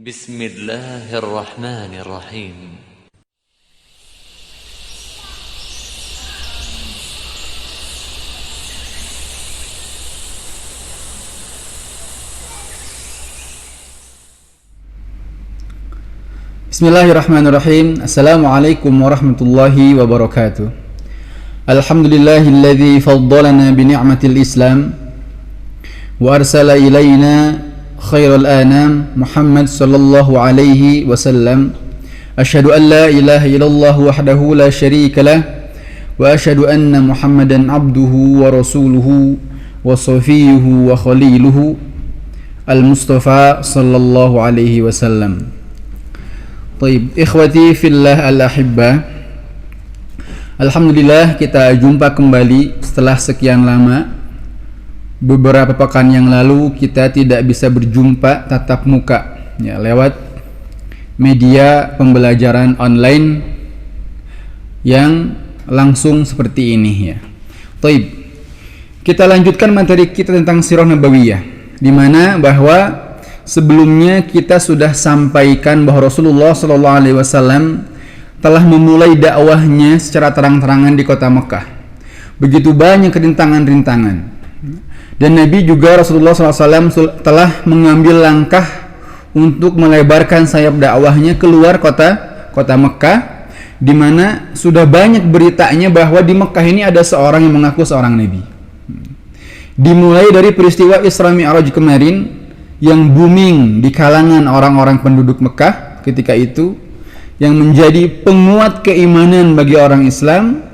بسم الله الرحمن الرحيم. Bismillahirrahmanirrahim. Assalamualaikum warahmatullahi wabarakatuh. Alhamdulillahilladzi faddalana bi ni'matil Islam wa arsala ilaina khairal anam Muhammad sallallahu alaihi wasallam. Asyhadu an la ilaha illallah wahdahu la syarika lah wa asyhadu anna Muhammadan abduhu wa rasuluhu wa safiyuhu wa khaliluhu al-Mustafa sallallahu alaihi wasallam. Baik, ikhwati fillah al-ahibbah. Alhamdulillah kita jumpa kembali setelah sekian lama. Beberapa pekan yang lalu kita tidak bisa berjumpa tatap muka ya, lewat media pembelajaran online yang langsung seperti ini ya. Baik, kita lanjutkan materi kita tentang Sirah Nabawiyah, di mana bahwa sebelumnya kita sudah sampaikan bahwa Rasulullah SAW telah memulai dakwahnya secara terang-terangan di kota Mekah. Begitu banyak rintangan-rintangan. Dan Nabi juga Rasulullah SAW telah mengambil langkah untuk melebarkan sayap dakwahnya keluar kota Mekah, di mana sudah banyak beritanya bahwa di Mekah ini ada seorang yang mengaku seorang Nabi. Dimulai dari peristiwa Isra Mi'raj kemarin yang booming di kalangan orang-orang penduduk Mekah ketika itu, yang menjadi penguat keimanan bagi orang Islam,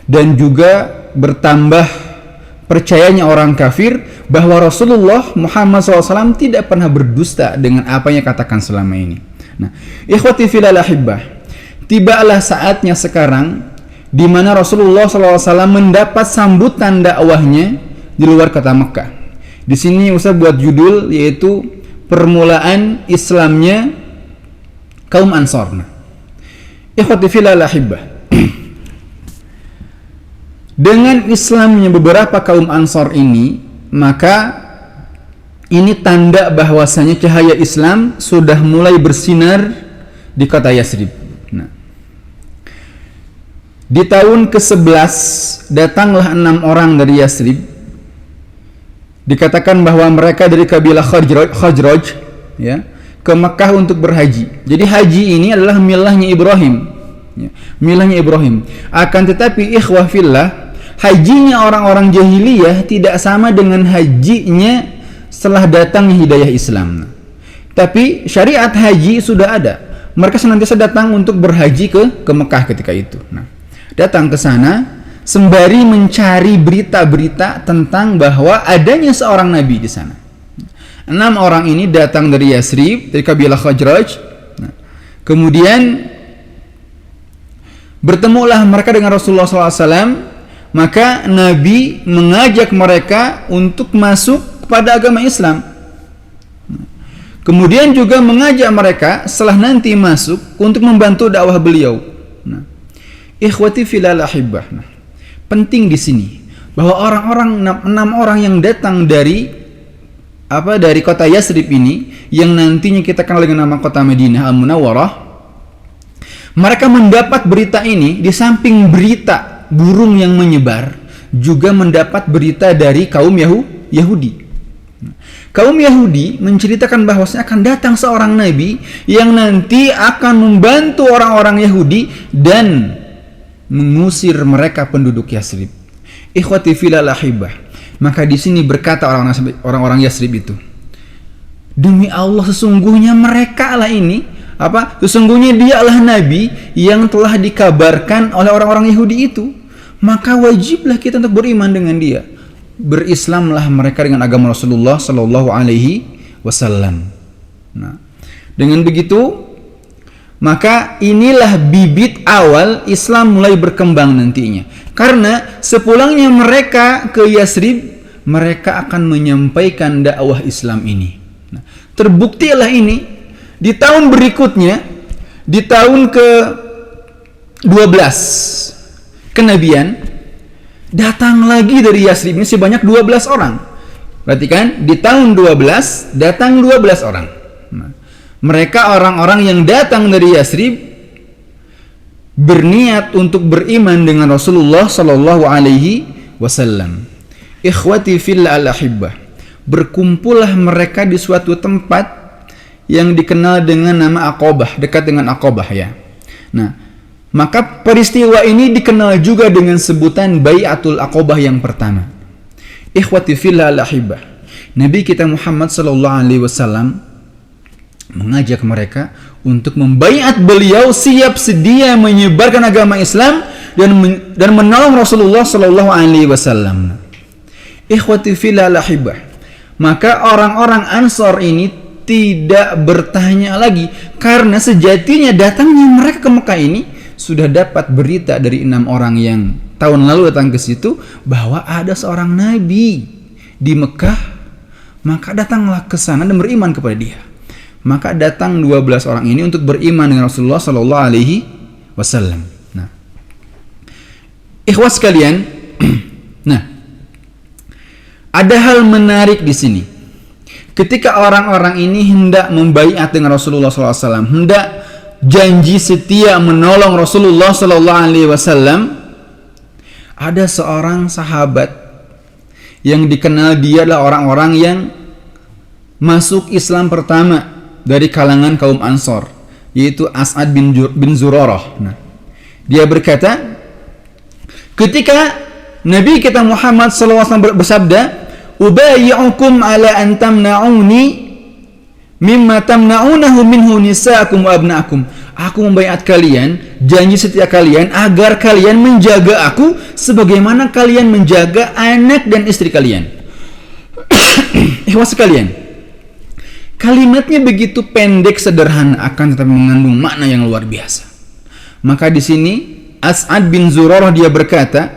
dan juga bertambah percayanya orang kafir bahwa Rasulullah Muhammad SAW tidak pernah berdusta dengan apa yang katakan selama ini. Nah, ikhwati fillah al-ahibbah, tibalah saatnya sekarang di mana Rasulullah SAW mendapat sambutan dakwahnya di luar kota Mekah. Di sini Ustaz buat judul yaitu permulaan Islamnya kaum Ansor. Ikhwati fillah al-ahibbah, dengan Islamnya beberapa kaum Ansor ini, maka ini tanda bahwasanya cahaya Islam sudah mulai bersinar di kota Yasrib. Nah, di tahun ke-11 datanglah 6 orang dari Yasrib. Dikatakan bahwa mereka dari kabilah Khazraj ya, ke Mekah untuk berhaji. Jadi haji ini adalah milahnya Ibrahim ya, milahnya Ibrahim. Akan tetapi ikhwah fillah, hajinya orang-orang jahiliyah tidak sama dengan hajinya setelah datang hidayah Islam. Tapi syariat haji sudah ada. Mereka senantiasa datang untuk berhaji ke Mekah ketika itu. Nah, datang ke sana sembari mencari berita-berita tentang bahwa adanya seorang nabi di sana. 6 orang ini datang dari Yasrib, dari kabilah Khazraj. Nah, kemudian bertemulah mereka dengan Rasulullah SAW. Maka Nabi mengajak mereka untuk masuk kepada agama Islam. Kemudian juga mengajak mereka setelah nanti masuk untuk membantu dakwah beliau. Nah, ikhwati fillah al-ahibbah. Nah, penting di sini bahwa orang-orang 6 orang yang datang dari kota Yasrib ini, yang nantinya kita kenal dengan nama kota Madinah Al-Munawwarah, mereka mendapat berita ini di samping berita burung yang menyebar, juga mendapat berita dari kaum Yahudi. Kaum Yahudi menceritakan bahwasanya akan datang seorang nabi yang nanti akan membantu orang-orang Yahudi dan mengusir mereka penduduk Yasrib. Ikhwati fillah al-ahibbah, maka di sini berkata orang-orang Yasrib itu, demi Allah, sesungguhnya mereka lah ini sesungguhnya dialah nabi yang telah dikabarkan oleh orang-orang Yahudi itu, maka wajiblah kita untuk beriman dengan dia. Berislamlah mereka dengan agama Rasulullah sallallahu alaihi wasallam. Nah, dengan begitu maka inilah bibit awal Islam mulai berkembang nantinya. Karena sepulangnya mereka ke Yasrib, mereka akan menyampaikan dakwah Islam ini. Nah, terbuktilah ini di tahun berikutnya, di tahun ke-12 kenabian, datang lagi dari Yasrib ini sebanyak 12 orang. Berarti kan di tahun 12 datang 12 orang. Nah, Mereka orang-orang yang datang dari Yasrib berniat untuk beriman dengan Rasulullah sallallahu alaihi wasallam. Ikhwati fillah al-ahibbah, berkumpullah mereka di suatu tempat yang dikenal dengan nama Aqabah, dekat dengan Aqabah ya. Nah, maka peristiwa ini dikenal juga dengan sebutan Bai'atul Aqabah yang pertama. Ikhwati fillah al-ahibbah, Nabi kita Muhammad sallallahu alaihi wasallam mengajak mereka untuk membaiat beliau siap sedia menyebarkan agama Islam dan menolong Rasulullah sallallahu alaihi wasallam. Ikhwati fillah al-ahibbah, maka orang-orang Ansor ini tidak bertanya lagi, karena sejatinya datangnya mereka ke Mekah ini sudah dapat berita dari 6 orang yang tahun lalu datang ke situ bahwa ada seorang nabi di Mekah, maka datanglah ke sana dan beriman kepada dia. Maka datang 12 orang ini untuk beriman dengan Rasulullah sallallahu alaihi wasallam. Nah, ikhwas sekalian, nah, ada hal menarik di sini. Ketika orang-orang ini hendak membaiat dengan Rasulullah sallallahu alaihi wasallam, hendak janji setia menolong Rasulullah sallallahu alaihi wasallam, ada seorang sahabat yang dikenal dia adalah orang-orang yang masuk Islam pertama dari kalangan kaum Ansor, yaitu As'ad bin Zurarah. Nah, dia berkata, ketika Nabi kita Muhammad SAW bersabda, "Ubayyi'ukum ala an tamna'uni mimma tamna'unahu minhu nisa'akum wa abna'akum." Aku membaiat kalian, janji setia kalian agar kalian menjaga aku sebagaimana kalian menjaga anak dan istri kalian. Ikhwas sekalian, kalimatnya begitu pendek, sederhana, akan tetapi mengandung makna yang luar biasa. Maka di sini As'ad bin Zurarah dia berkata,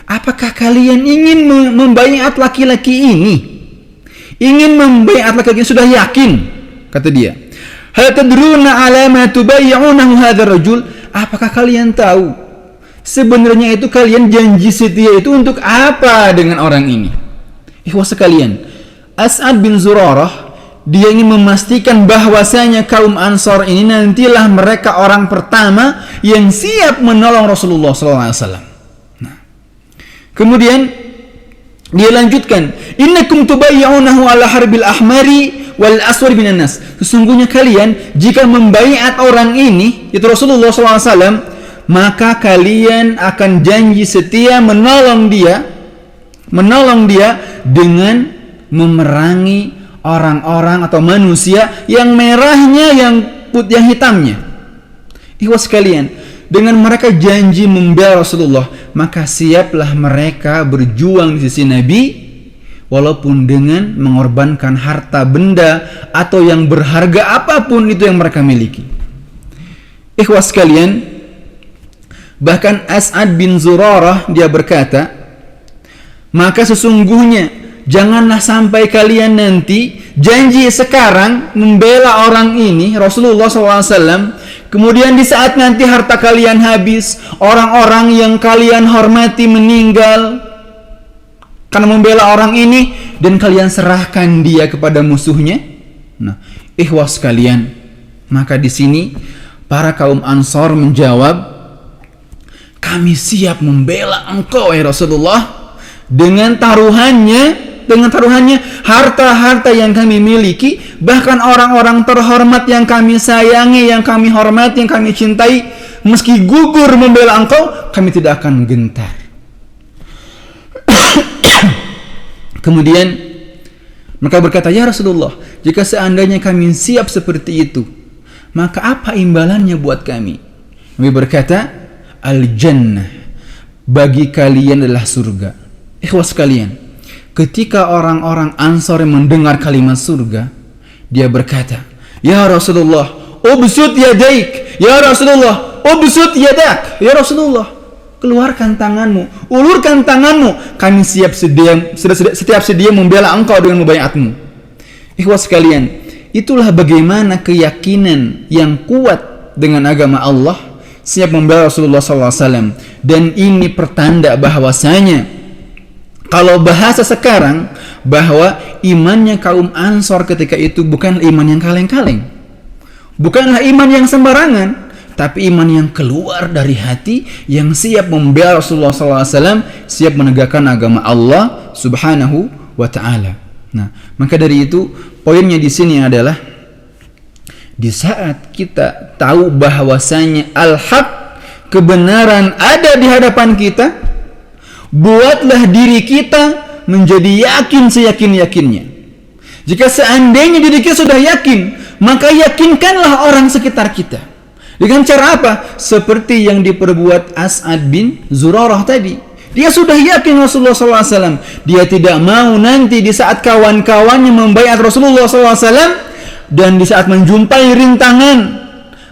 apakah kalian ingin membaiat laki-laki ini? Ingin membaiat laki-laki ini, sudah yakin? Kata dia, hal tadruna ala ma tubayyi'unahu hadzal rajul? Apakah kalian tahu sebenarnya itu kalian janji setia itu untuk apa dengan orang ini? Ikhwas sekalian, As'ad bin Zurarah dia ingin memastikan bahwasanya kaum Ansor ini nantilah mereka orang pertama yang siap menolong Rasulullah SAW. Nah, kemudian dia lanjutkan, innakum tubayyi'unahu ala harbil ahmari wal aswad binan nas. Sesungguhnya kalian jika membaiat orang ini, itu Rasulullah SAW, maka kalian akan janji setia menolong dia dengan memerangi orang-orang atau manusia yang merahnya, yang putih, yang hitamnya. Ikhwas sekalian, dengan mereka janji membela Rasulullah, maka siaplah mereka berjuang di sisi Nabi, walaupun dengan mengorbankan harta benda atau yang berharga apapun itu yang mereka miliki. Ikhwas sekalian, bahkan As'ad bin Zurarah dia berkata, maka sesungguhnya janganlah sampai kalian nanti janji sekarang membela orang ini, Rasulullah SAW, kemudian di saat nanti harta kalian habis, orang-orang yang kalian hormati meninggal karena membela orang ini, dan kalian serahkan dia kepada musuhnya. Nah, ikhwas sekalian, maka di sini para kaum Ansor menjawab, kami siap membela engkau ya Rasulullah dengan taruhannya harta-harta yang kami miliki, bahkan orang-orang terhormat yang kami sayangi, yang kami hormati, yang kami cintai, meski gugur membela engkau, kami tidak akan gentar. Kemudian mereka berkata, ya Rasulullah, jika seandainya kami siap seperti itu, maka apa imbalannya buat kami? Nabi berkata, al-jannah, bagi kalian adalah surga. Ikhwas sekalian, ketika orang-orang Ansor mendengar kalimat surga, dia berkata, ya Rasulullah, ubsut yadaik, ya Rasulullah, ubsut yadak, ya Rasulullah, keluarkan tanganmu, ulurkan tanganmu, kami setiap sedia membela engkau dengan membaiatmu. Ikhwas sekalian, itulah bagaimana keyakinan yang kuat dengan agama Allah, siap membela Rasulullah SAW. Dan ini pertanda bahwasanya, kalau bahasa sekarang, bahwa imannya kaum Ansor ketika itu bukan iman yang kaleng-kaleng. Bukanlah iman yang sembarangan, tapi iman yang keluar dari hati, yang siap membela Rasulullah SAW, siap menegakkan agama Allah Subhanahu wa Ta'ala. Nah, maka dari itu poinnya di sini adalah di saat kita tahu bahwasanya al-haq, kebenaran ada di hadapan kita, buatlah diri kita menjadi yakin seyakin-yakinnya. Jika seandainya diri kita sudah yakin, maka yakinkanlah orang sekitar kita. Dengan cara apa? Seperti yang diperbuat As'ad bin Zurarah tadi. Dia sudah yakin Rasulullah SAW. Dia tidak mau nanti di saat kawan-kawannya membaiat Rasulullah SAW, dan di saat menjumpai rintangan,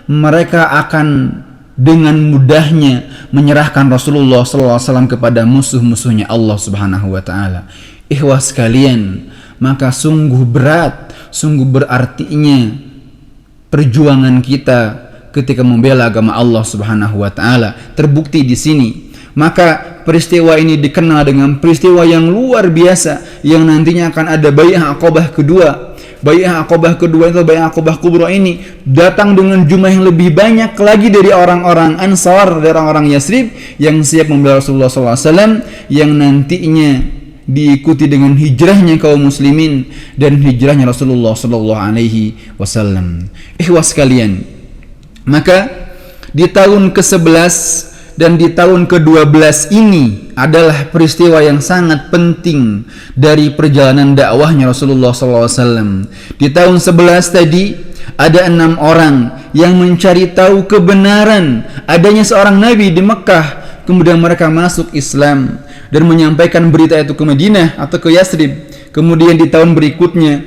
mereka akan dengan mudahnya menyerahkan Rasulullah SAW kepada musuh-musuhnya Allah Subhanahu wa Ta'ala. Ikhwas sekalian, maka sungguh berat, sungguh berartinya perjuangan kita ketika membela agama Allah Subhanahu wa Ta'ala. Terbukti di sini. Maka peristiwa ini dikenal dengan peristiwa yang luar biasa, yang nantinya akan ada Bai'ah Aqabah kedua. Bai'ah Aqabah kedua itu Bai'ah Aqabah Kubra ini datang dengan jumlah yang lebih banyak lagi dari orang-orang Ansar, dari orang-orang Yasrib yang siap membela Rasulullah SAW, yang nantinya diikuti dengan hijrahnya kaum muslimin dan hijrahnya Rasulullah SAW. Ikhwas sekalian, maka di tahun ke-11 dan di tahun ke-12 ini adalah peristiwa yang sangat penting dari perjalanan dakwahnya Rasulullah SAW. Di tahun 11 tadi ada 6 orang yang mencari tahu kebenaran adanya seorang Nabi di Mekah. Kemudian mereka masuk Islam dan menyampaikan berita itu ke Madinah atau ke Yasrib. Kemudian di tahun berikutnya,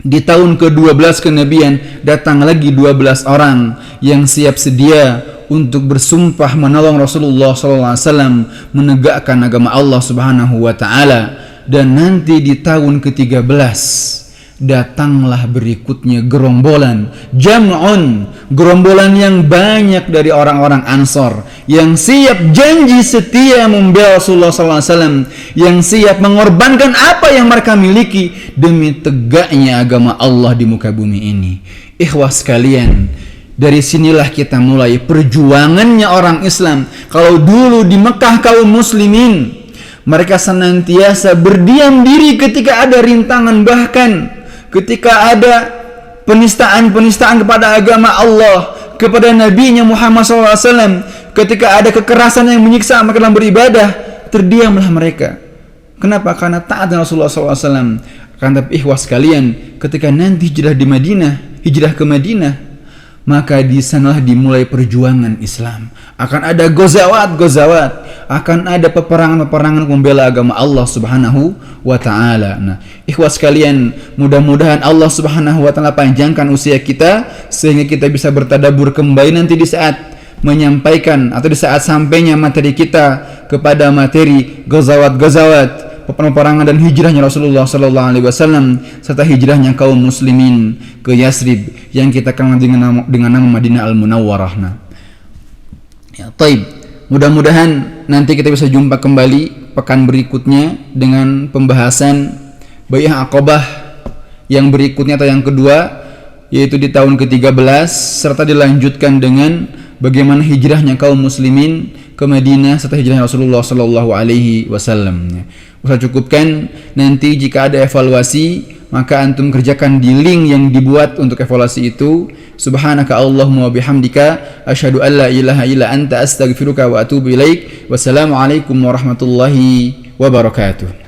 di tahun ke-12 kenabian, datang lagi 12 orang yang siap sedia untuk bersumpah menolong Rasulullah SAW menegakkan agama Allah Subhanahu wa Ta'ala. Dan nanti di tahun ke-13 datanglah berikutnya gerombolan jam'un, gerombolan yang banyak dari orang-orang Ansar yang siap janji setia membela Rasulullah SAW, yang siap mengorbankan apa yang mereka miliki demi tegaknya agama Allah di muka bumi ini. Ikhwas sekalian, dari sinilah kita mulai perjuangannya orang Islam. Kalau dulu di Mekah kaum muslimin, mereka senantiasa berdiam diri ketika ada rintangan, bahkan ketika ada penistaan-penistaan kepada agama Allah, kepada Nabi-Nya Muhammad SAW, ketika ada kekerasan yang menyiksa mereka dalam beribadah, terdiamlah mereka. Kenapa? Karena taat dengan Rasulullah SAW. Karena ikhwas sekalian, ketika nanti hijrah di Madinah, hijrah ke Madinah, maka di sanalah dimulai perjuangan Islam. Akan ada gozawat, akan ada peperangan-peperangan membela agama Allah Subhanahu wa Ta'ala. Nah, ikhwas sekalian, mudah-mudahan Allah Subhanahu wa Ta'ala panjangkan usia kita sehingga kita bisa bertadabbur kembali nanti di saat menyampaikan atau di saat sampainya materi kita kepada materi gozawat, peperangan dan hijrahnya Rasulullah sallallahu alaihi wasallam serta hijrahnya kaum muslimin ke Yasrib yang kita kenal dengan nama Madinah Al-Munawwarah. Ya, taib. Mudah-mudahan nanti kita bisa jumpa kembali pekan berikutnya dengan pembahasan Bai'ah Aqabah yang berikutnya atau yang kedua, yaitu di tahun ke-13, serta dilanjutkan dengan bagaimana hijrahnya kaum muslimin ke Madinah serta hijrahnya Rasulullah sallallahu alaihi wasallam. Saya cukupkan, nanti jika ada evaluasi maka antum kerjakan di link yang dibuat untuk evaluasi itu. Subhanaka Allahumma wa bihamdika asyhadu an la ilaha illa anta astaghfiruka wa atubu ilaik. Wassalamualaikum warahmatullahi wabarakatuh.